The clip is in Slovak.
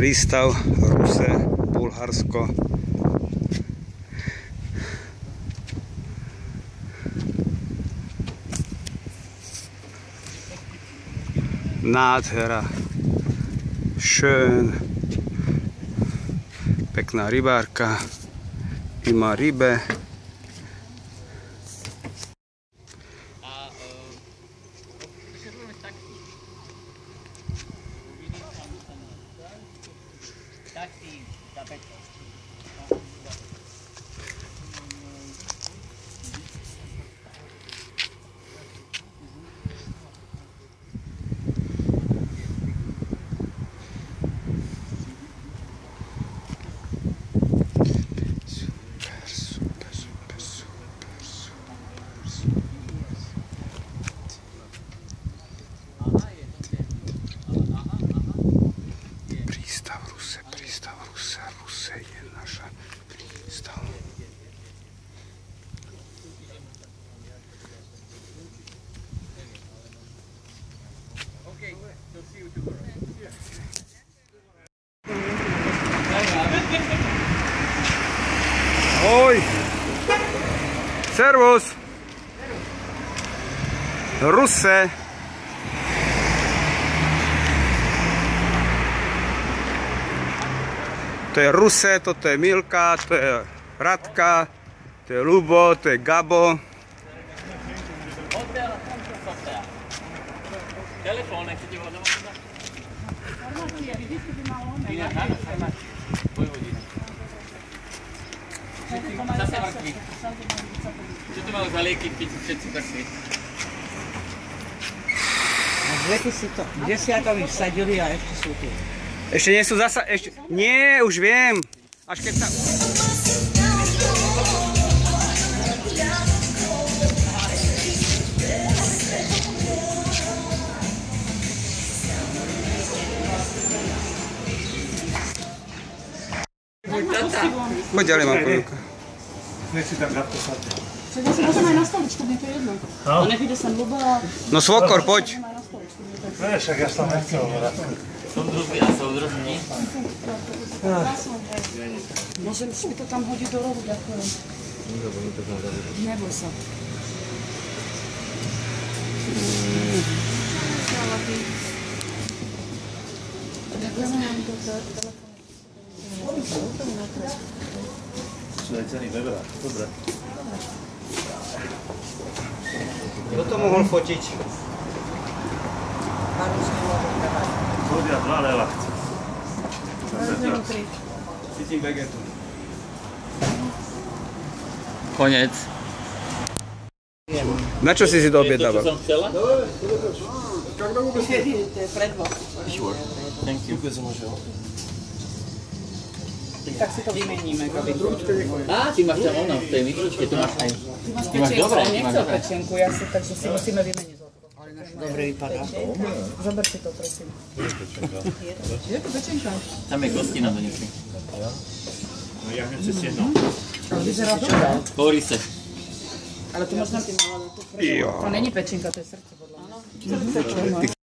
Prístav Ruse, Bulharsko. Nádhera. Schön. Pekná rybárka. Ima rybe. Ruse je naša prístav. Ahoj! Servus! Ruse! To je Ruse, toto je Milka, to je Radka, to je Lubo, to je Gabo. Čo tu majú za lieky piť všetci takí? Kde si to vysadili a ešte sú tu? Ešte nie sú zasa... Ešte... Nie, už viem. Až keď sa... Poď ďalej, mám poňuka. Nech si tam krátko sadne. Ja si môžem aj na stoličku, mne to je jedno. A nech ide sem Luba. No svokor, poď. Ne, však ja som nechcel hovoriť. Soudružby a soudružní. Môžem si to tam hodiť do rohu, ďakujem. Neboj sa. Sú aj ceny bebra, dobre. Kto to mohol fotiť? Chodia 2 leva. Cítim vegetu. Konec. Na čo si to objednával? To, čo som chcela? To je predvo. Sure. Thank you. Tak si to vymeníme, Gabi. Á, ty máš tam ono, v tej mikročke, tu máš aj... Ty máš dobré, pečenku, on ty máš nechcel dobré. pečenku, ja si, takže si musíme vymeniť zlatko. Ale naš dobre vypadá. Zober si to, prosím. Je to pečenka? Tam je kostina do nečí. No ja hneď cez jedno. Ale vyzerá dobré. Borise. Ale tu možno ty mala to není pečenka, to je srdce podľa mňa.